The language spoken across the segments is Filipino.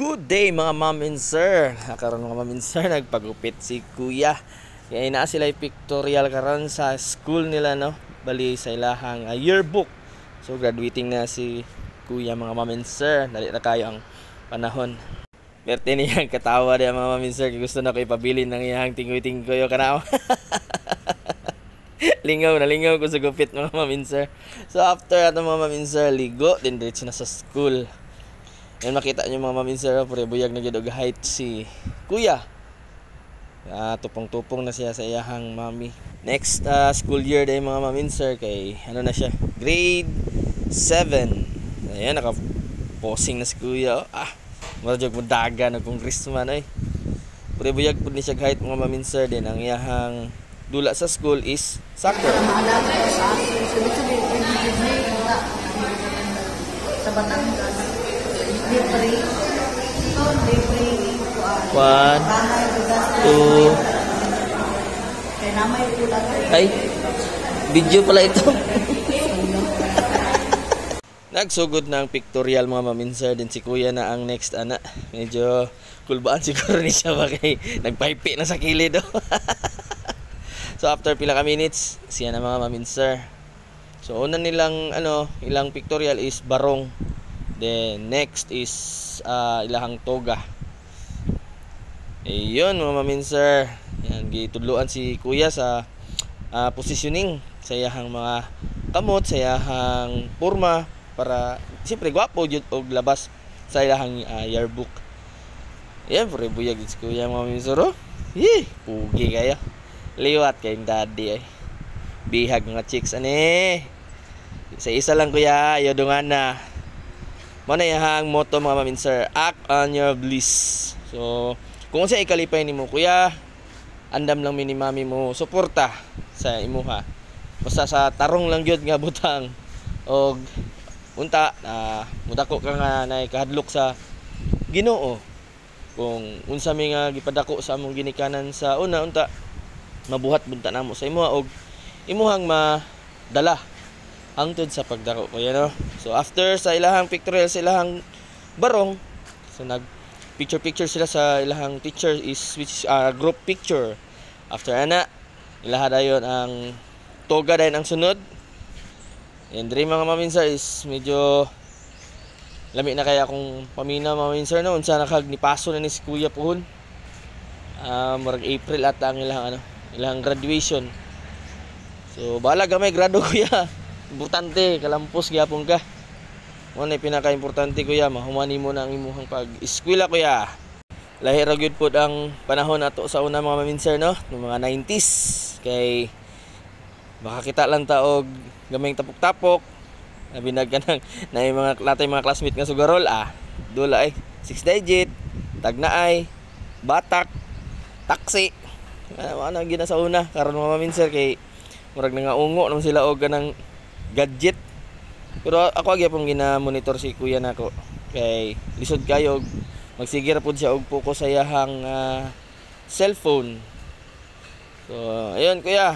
Good day mga ma'am and sir. Karon mga ma'am and sir, nagpagupit si Kuya. Kaya naa sila pictorial karon sa school nila, no. Bali sa ilahang yearbook. So graduating na si Kuya mga ma'am and sir. Dali na kayo ang panahon. Perte niyang katawa diya mga ma'am and sir. Gusto na ko ipabilin ng iyang tingoy-tingoy kanao. Lingaw ko sa gupit mga ma'am and sir. So after ato mga ma'am and sir, ligo din diretso na sa school. Yan makita nyo mga ma'am and sir, pure buyag na gyud og height si Kuya. Tupong-tupong na siya sa iyahang mami. Next school year day mga ma'am and sir, kay ano na siya, grade 7. Ayan, naka-posing na si Kuya. Marajog mo daga na congressman ay. Pure buyag pud ni siya height mga ma'am and sir, din ang iyahang dula sa school is soccer. Sa Batangas. 1, 2, ay, video pala ito. Nagsugod na ang pictorial mga ma'am and sir, din si Kuya na ang next ana. Medyo kulbaan siguro ni siya kay nagpaipi na sa kilid. So after pila ka minutes, siya na mga ma'am and sir. So una nilang ilang pictorial is barong. Then next is ilahang toga. Ayun mga ma'am and sir. Yan, gitudloan si Kuya sa positioning sa iyahang mga kamot, sa iyahang porma para siyempre gwapo jud og labas sa ilahang yearbook. Yan, pure buyag si Kuya mga ma'am and sir. Pugi kayo. Liwat kayong daddy ay. Bihag mga chicks ani. Sa isa lang Kuya, yodungan na. Muna yung motto mga ma'am and sir, act on your bliss. So kung sa ikalipay ni mo Kuya, andam lang mini mami mo suporta sa imuha. Basta sa tarong lang gyud nga butang og unta mudako ka nga nay kahadlok sa Ginoo. Kung unsa mi nga gipadako sa among ginikanan sa una unta mabuhat bunta namo sa imuha og imuhang madala hangtod sa pagdako Kuya, no. So after sa ilahang pictorial sa ilahang barong, so nag picture sila sa ilahang teacher which is group picture. After ana ilaha dayon ang toga dayon ang sunod. And diri mga ma'am and sir is medyo lami na kaya akong pamina mga ma'am and sir, no. Unsa nakag ni paso na ni si Kuya puhon. Murag April at ang ilahang graduation. So bahala gamay grado Kuya. Importante, kalampos gyapon ka. Mo na pinaka-importante Kuya, mahumani mo na ang imuhang pag-eskwela Kuya. Lahi ra gyud pod ang panahon nato sa una mga ma'am and sir, no, ng mga 90s. Kay baka kita lang ta og gamayng tapok-tapok. Binag ka nang na mga latay mga classmate nga sugarol dula ay 6 digit, tagnaay, batak, taksi. Ano gina sa una karon mga ma'am and sir kay murag nangaungo naman sila og ganang gadget. Pero ako gyapon gina-monitor si Kuya nako kay lisod kayo magsigir pud siya og focus sa iyahang cellphone. So ayun Kuya,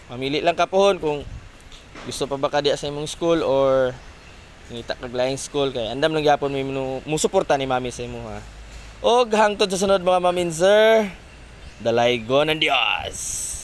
mamili lang ka pohon kung gusto pa ba ka diya sa imong school or ngita kag laing school kay andam lang gyapon mo suporta ni mami sa imo og hangtod sa sunod mga ma'am and sir, dalaygon ng Dios.